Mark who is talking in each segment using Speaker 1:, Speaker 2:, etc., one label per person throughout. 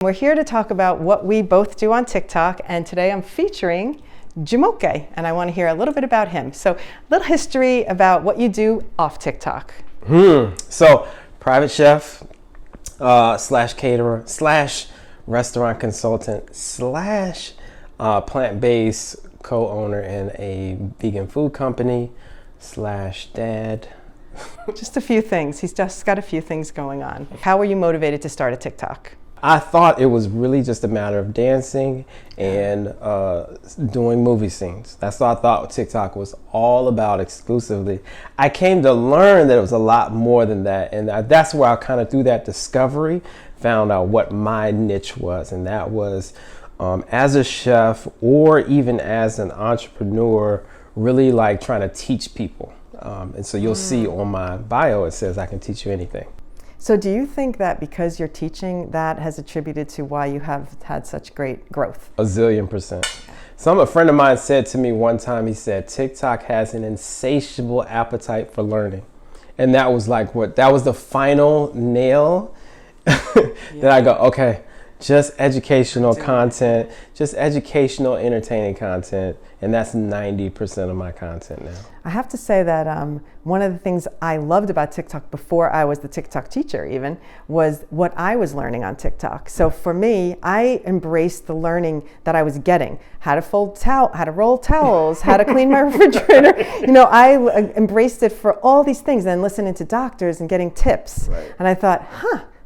Speaker 1: We're here to talk about what we both do on TikTok, and today I'm featuring Jumoké, and I want to hear a little bit about him. So, a little history about what you do off TikTok.
Speaker 2: So, private chef, slash caterer, slash restaurant consultant, slash plant-based co-owner in a vegan food company, slash dad.
Speaker 1: Just a few things. He's just got a few things going on. How were you motivated to start a TikTok?
Speaker 2: I thought it was really just a matter of dancing and doing movie scenes. That's what I thought TikTok was all about exclusively. I came to learn that it was a lot more than that, and that's where I kind of through that discovery found out what my niche was, and that was as a chef or even as an entrepreneur, really like trying to teach people. And so you'll see on my bio it says I can teach you anything.
Speaker 1: So do you think that because you're teaching, that has attributed to why you have had such great growth?
Speaker 2: 1,000,000%. A friend of mine said to me one time, he said, TikTok has an insatiable appetite for learning. And that was like that was the final nail that I go, okay, just educational content, just educational, entertaining content. And that's 90% of my content now.
Speaker 1: I have to say that one of the things I loved about TikTok before I was the TikTok teacher even was what I was learning on TikTok. So for me, I embraced the learning that I was getting. How to fold how to roll towels, how to clean my refrigerator. You know, I embraced it for all these things and listening to doctors and getting tips.
Speaker 2: Right.
Speaker 1: And I thought,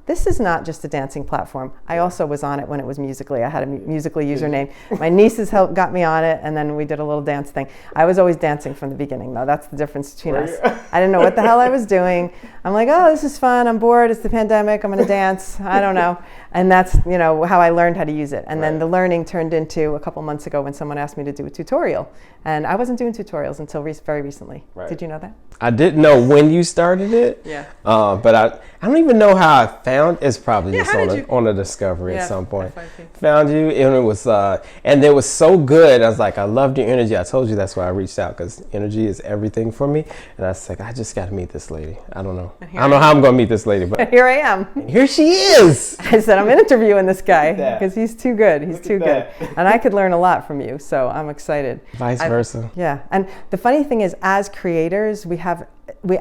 Speaker 1: this is not just a dancing platform. I also was on it when it was Musical.ly. I had a Musical.ly username. My nieces got me on it, and then we did a little dance thing. I was always dancing from the beginning, though. That's the difference between us. I didn't know what the hell I was doing. I'm like, oh, this is fun. I'm bored. It's the pandemic. I'm going to dance. I don't know. And that's, you know, how I learned how to use it. And then the learning turned into a couple months ago when someone asked me to do a tutorial. And I wasn't doing tutorials until very recently.
Speaker 2: Right.
Speaker 1: Did you know that?
Speaker 2: I didn't know when you started it.
Speaker 1: Yeah.
Speaker 2: But I don't even know how I found. It's probably just on a discovery at some point. Found you, and it was and it was so good. I was like, I loved your energy. I told you that's why I reached out, because energy is everything for me. And I was like, I just got to meet this lady. I don't know how I'm going to meet this lady, but
Speaker 1: here I am.
Speaker 2: Here she is.
Speaker 1: I said, I'm interviewing this guy because he's too good. He's too good. And I could learn a lot from you, so I'm excited.
Speaker 2: Vice versa.
Speaker 1: Yeah. And the funny thing is, as creators,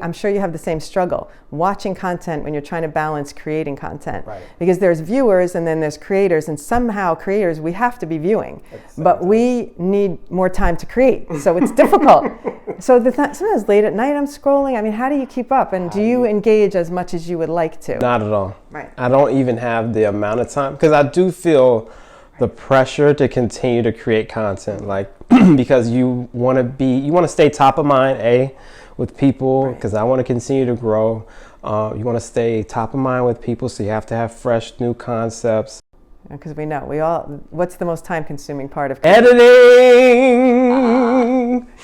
Speaker 1: I'm sure you have the same struggle watching content when you're trying to balance creating content.
Speaker 2: Right.
Speaker 1: Because there's viewers and then there's creators, and somehow creators, we have to be viewing, but we need more time to create. So it's difficult. So sometimes late at night I'm scrolling. I mean, how do you keep up? And do you engage as much as you would like to?
Speaker 2: Not at all.
Speaker 1: Right.
Speaker 2: I don't even have the amount of time, because I do feel the pressure to continue to create content, like because you want to stay top of mind, with people, because I want to continue to grow. You want to stay top of mind with people, so you have to have fresh new concepts.
Speaker 1: Because we know, what's the most time consuming part of
Speaker 2: editing?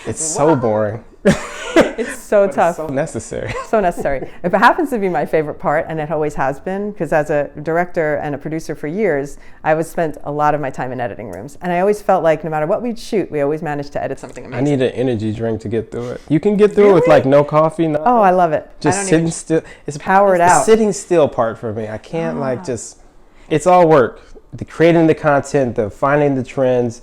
Speaker 2: It's so boring.
Speaker 1: It's so tough.
Speaker 2: It's so necessary.
Speaker 1: So necessary. If it happens to be my favorite part, and it always has been, because as a director and a producer for years, I was spent a lot of my time in editing rooms. And I always felt like no matter what we'd shoot, we always managed to edit something amazing.
Speaker 2: I need an energy drink to get through it. You can get through it with like no coffee, nothing.
Speaker 1: Oh, I love it.
Speaker 2: Just sitting still. It's
Speaker 1: powered out.
Speaker 2: The sitting still part for me. I can't it's all work. The creating the content, the finding the trends,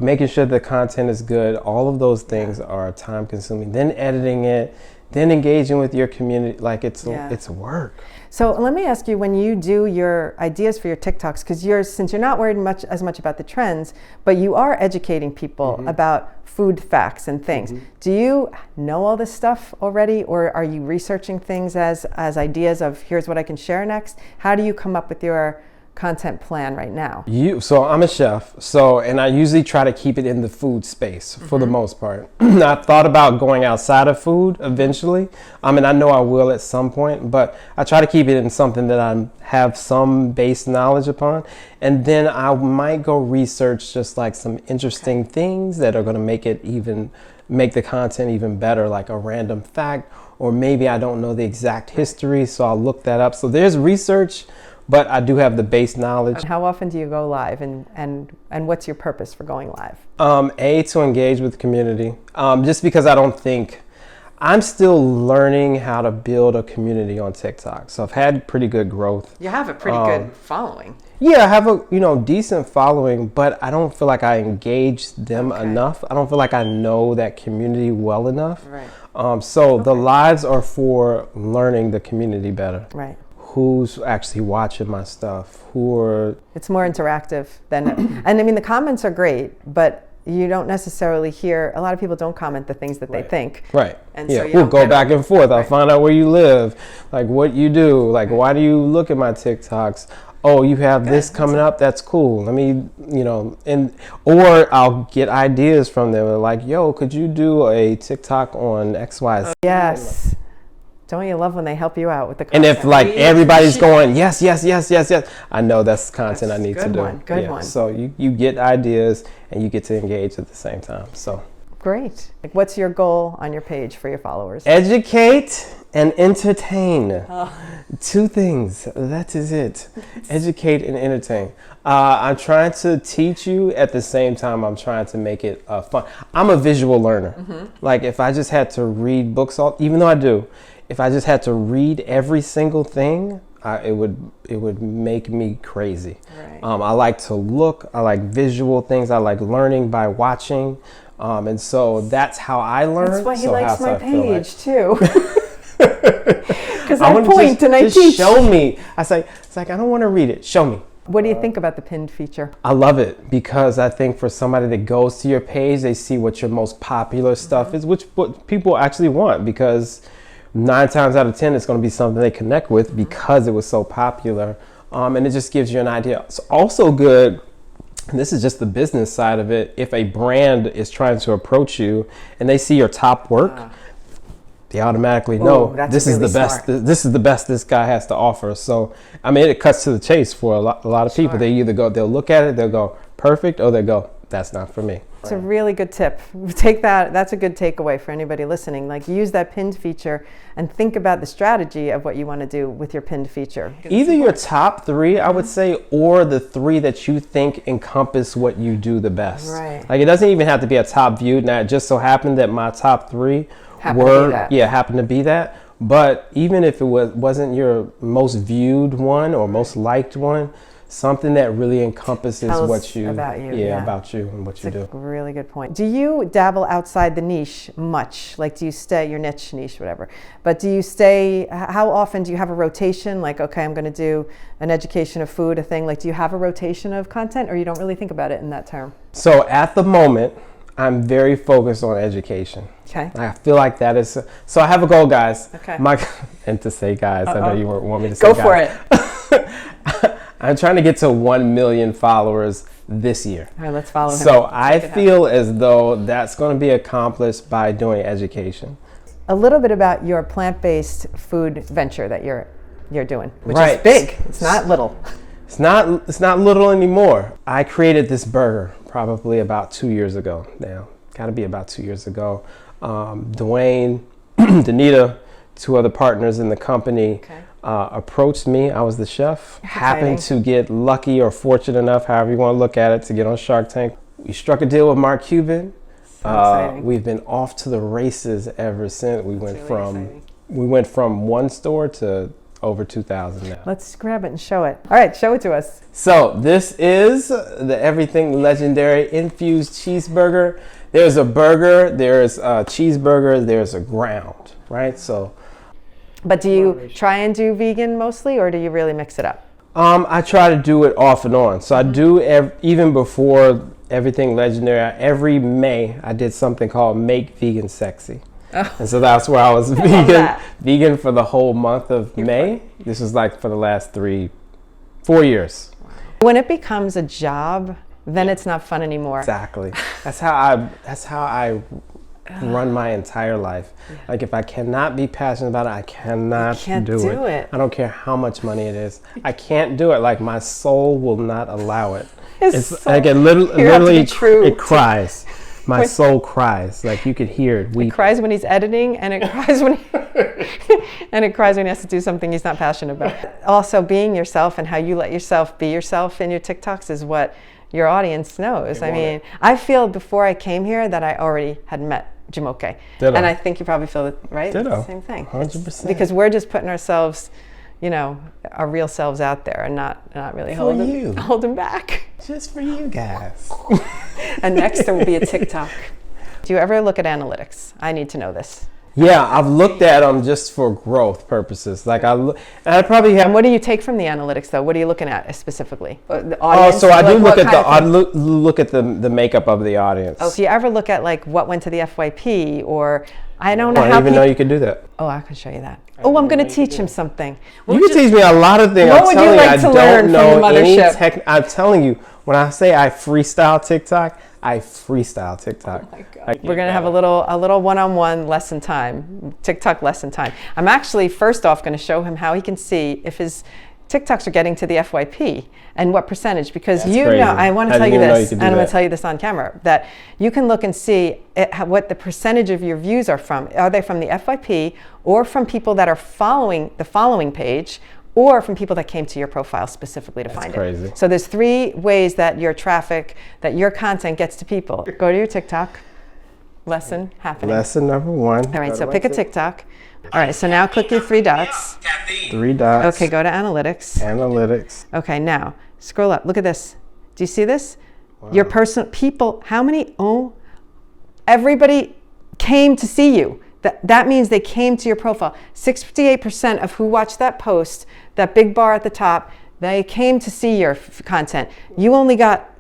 Speaker 2: making sure the content is good. All of those things are time consuming. Then editing it, then engaging with your community. Like it's work.
Speaker 1: So let me ask you, when you do your ideas for your TikToks, because since you're not worried as much about the trends, but you are educating people about food facts and things. Do you know all this stuff already, or are you researching things as ideas of here's what I can share next? How do you come up with your content plan right now?
Speaker 2: So I'm a chef, and I usually try to keep it in the food space for the most part. I've thought about going outside of food eventually. I mean, I know I will at some point, but I try to keep it in something that I have some base knowledge upon. And then I might go research just like some interesting things that are going to make the content even better, like a random fact, or maybe I don't know the exact history, so I'll look that up. So there's research, but I do have the base knowledge.
Speaker 1: How often do you go live, and what's your purpose for going live?
Speaker 2: To engage with the community, just because I don't think I'm still learning how to build a community on TikTok. So I've had pretty good growth.
Speaker 1: You have a pretty good following.
Speaker 2: Yeah, I have a decent following, but I don't feel like I engage them enough. I don't feel like I know that community well enough.
Speaker 1: Right.
Speaker 2: So the lives are for learning the community better.
Speaker 1: Right.
Speaker 2: Who's actually watching my stuff?
Speaker 1: It's more interactive than, and I mean the comments are great, but you don't necessarily hear, a lot of people don't comment the things that they think.
Speaker 2: Right.
Speaker 1: And
Speaker 2: yeah,
Speaker 1: so you
Speaker 2: we'll go back and forth. I'll find out where you live, like what you do, like why do you look at my TikToks? Oh, you have this coming up, that's cool. Let me, or I'll get ideas from them like, yo, could you do a TikTok on XYZ?
Speaker 1: Yes. Don't you love when they help you out with the content?
Speaker 2: And if like everybody's going, yes, I know that's content I need to do.
Speaker 1: Good one.
Speaker 2: So you get ideas and you get to engage at the same time. So
Speaker 1: great. Like, what's your goal on your page for your followers?
Speaker 2: Educate and entertain. Two things. That is it. Educate and entertain. I'm trying to teach you at the same time I'm trying to make it fun. I'm a visual learner. Like if I just had to read books, even though I do, if I just had to read every single thing, it would make me crazy.
Speaker 1: Right.
Speaker 2: I like to look. I like visual things. I like learning by watching, and so that's how I learn.
Speaker 1: That's why he likes my page too. Because
Speaker 2: I
Speaker 1: I point and I
Speaker 2: just
Speaker 1: teach.
Speaker 2: Show me. It's like I don't want to read it. Show me.
Speaker 1: What do you think about the pinned feature?
Speaker 2: I love it because I think for somebody that goes to your page, they see what your most popular stuff is, which what people actually want, because 9 times out of 10, it's going to be something they connect with because it was so popular. And it just gives you an idea. It's also good, and this is just the business side of it, if a brand is trying to approach you and they see your top work, they automatically know this is the best. This is the best this guy has to offer. So, I mean, it cuts to the chase for a lot of people. They either they'll look at it, they'll go perfect, or they'll go, that's not for me.
Speaker 1: It's a really good tip. Take that. That's a good takeaway for anybody listening. Like, use that pinned feature and think about the strategy of what you want to do with your pinned feature.
Speaker 2: Either your top 3, I would say, or the 3 that you think encompass what you do the best.
Speaker 1: Right.
Speaker 2: Like, it doesn't even have to be a top view. Now, it just so happened that my top 3 happened to be that. But even if it wasn't your most viewed one or most liked one, something that really encompasses about you and what you do.
Speaker 1: That's a really good point. Do you dabble outside the niche much? Like, do you stay your niche, whatever? But do you stay? How often do you have a rotation? Like, okay, I'm going to do an education of food, a thing. Like, do you have a rotation of content, or you don't really think about it in that term?
Speaker 2: So at the moment, I'm very focused on education.
Speaker 1: Okay.
Speaker 2: I feel like that is so. I have a goal, guys.
Speaker 1: Okay.
Speaker 2: And to say, guys, I know you want me to say.
Speaker 1: Go
Speaker 2: guys.
Speaker 1: for it.
Speaker 2: I'm trying to get to 1 million followers this year.
Speaker 1: All right, let's follow him.
Speaker 2: So I feel as though that's going to be accomplished by doing education.
Speaker 1: A little bit about your plant-based food venture that you're doing, which
Speaker 2: Right.
Speaker 1: is big. It's not little.
Speaker 2: It's not little anymore. I created this burger probably about 2 years ago now. Got to be about 2 years ago. Dwayne, Danita, 2 other partners in the company.
Speaker 1: Okay.
Speaker 2: Approached me. I was the chef. Happened to get lucky or fortunate enough, however you want to look at it, to get on Shark Tank. We struck a deal with Mark Cuban.
Speaker 1: So exciting.
Speaker 2: We've been off to the races ever since. We went from 1 store to over 2,000 now.
Speaker 1: Let's grab it and show it. All right, show it to us.
Speaker 2: So this is the everything legendary infused cheeseburger. There's a burger, there's a cheeseburger, there's a ground, right? So.
Speaker 1: But do you try and do vegan mostly, or do you really mix it up?
Speaker 2: I try to do it off and on. So I do even before everything legendary. Every May I did something called Make Vegan Sexy, and so that's where I was vegan for the whole month of May. Funny. This was like for the last 3-4 years.
Speaker 1: When it becomes a job, then it's not fun anymore.
Speaker 2: Exactly. That's how I run my entire life. Like, if I cannot be passionate about it, I cannot do it. I don't care how much money it is. I can't do it. Like, my soul will not allow it. It's like it literally it cries. My soul cries. Like, you could hear it weep.
Speaker 1: It cries when he's editing, and it cries when he has to do something he's not passionate about. Also, being yourself and how you let yourself be yourself in your TikToks is what your audience knows. I mean, I feel before I came here that I already had met Jumoké. And I think you probably feel it, right?
Speaker 2: Ditto.
Speaker 1: Same thing.
Speaker 2: 100%.
Speaker 1: Because we're just putting ourselves, you know, our real selves out there and not really
Speaker 2: For you.
Speaker 1: holding back.
Speaker 2: Just for you guys.
Speaker 1: And next there will be a TikTok. Do you ever look at analytics? I need to know this.
Speaker 2: Yeah, I've looked at them just for growth purposes. Like I probably have.
Speaker 1: And what do you take from the analytics, though? What are you looking at specifically? The
Speaker 2: Oh,
Speaker 1: audience?
Speaker 2: so I do
Speaker 1: Like,
Speaker 2: look at the makeup of the audience.
Speaker 1: Oh, do you ever look at like what went to the FYP, or I don't know
Speaker 2: I
Speaker 1: how
Speaker 2: didn't even know you could do that.
Speaker 1: Oh, I can show you that. Oh, I'm going to teach him something.
Speaker 2: You can teach me a lot of things.
Speaker 1: What would you like to learn from the mothership?
Speaker 2: I'm telling you, when I say I freestyle TikTok, I freestyle TikTok.
Speaker 1: Oh my God. We're going to have a little one-on-one lesson time, TikTok lesson time. I'm actually first off going to show him how he can see if his TikToks are getting to the FYP and what percentage, because
Speaker 2: That's
Speaker 1: you
Speaker 2: crazy.
Speaker 1: know, I want to
Speaker 2: I
Speaker 1: tell you
Speaker 2: didn't know
Speaker 1: this,
Speaker 2: you could
Speaker 1: and
Speaker 2: do
Speaker 1: I'm going
Speaker 2: that.
Speaker 1: to tell you this on camera, that you can look and see what the percentage of your views are from. Are they from the FYP or from people that are following the following page, or from people that came to your profile specifically to find
Speaker 2: crazy.
Speaker 1: it? So there's 3 ways that your traffic, that your content gets to people. Go to your TikTok. Lesson happening.
Speaker 2: Lesson number 1.
Speaker 1: All right, so pick a TikTok. All right, so now click your 3 dots.
Speaker 2: 3 dots.
Speaker 1: Okay, go to analytics.
Speaker 2: Analytics.
Speaker 1: Okay, now scroll up. Look at this. Do you see this? Wow. Your personal people, how many? Oh, everybody came to see you. That means they came to your profile. 68% of who watched that post, that big bar at the top, they came to see your content. You only got,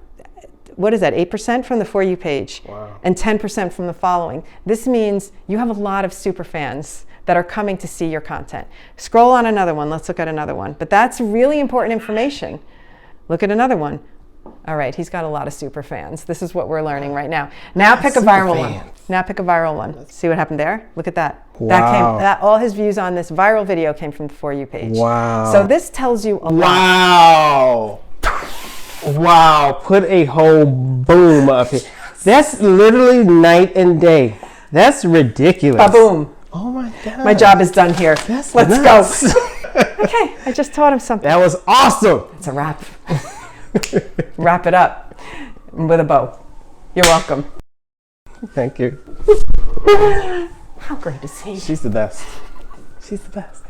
Speaker 1: what is that, 8% from the For You page.
Speaker 2: Wow.
Speaker 1: And 10% from the following. This means you have a lot of super fans that are coming to see your content. Scroll on another one. Let's look at another one. But that's really important information. Look at another one. All right, he's got a lot of super fans. This is what we're learning right now. Now pick a viral one. Now pick a viral one. See what happened there? Look at that.
Speaker 2: Wow.
Speaker 1: All his views on this viral video came from the For You page.
Speaker 2: Wow.
Speaker 1: So this tells you a lot.
Speaker 2: Wow. Wow. Put a whole boom up here. That's literally night and day. That's ridiculous.
Speaker 1: Ba-boom.
Speaker 2: Oh my God.
Speaker 1: My job is done here.
Speaker 2: That's
Speaker 1: Let's
Speaker 2: nuts.
Speaker 1: go. Okay, I just taught him something.
Speaker 2: That was awesome.
Speaker 1: It's a wrap. Wrap it up with a bow. You're welcome.
Speaker 2: Thank you.
Speaker 1: How great is he?
Speaker 2: She's the best. She's the best.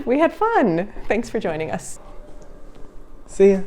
Speaker 1: We had fun. Thanks for joining us.
Speaker 2: See ya.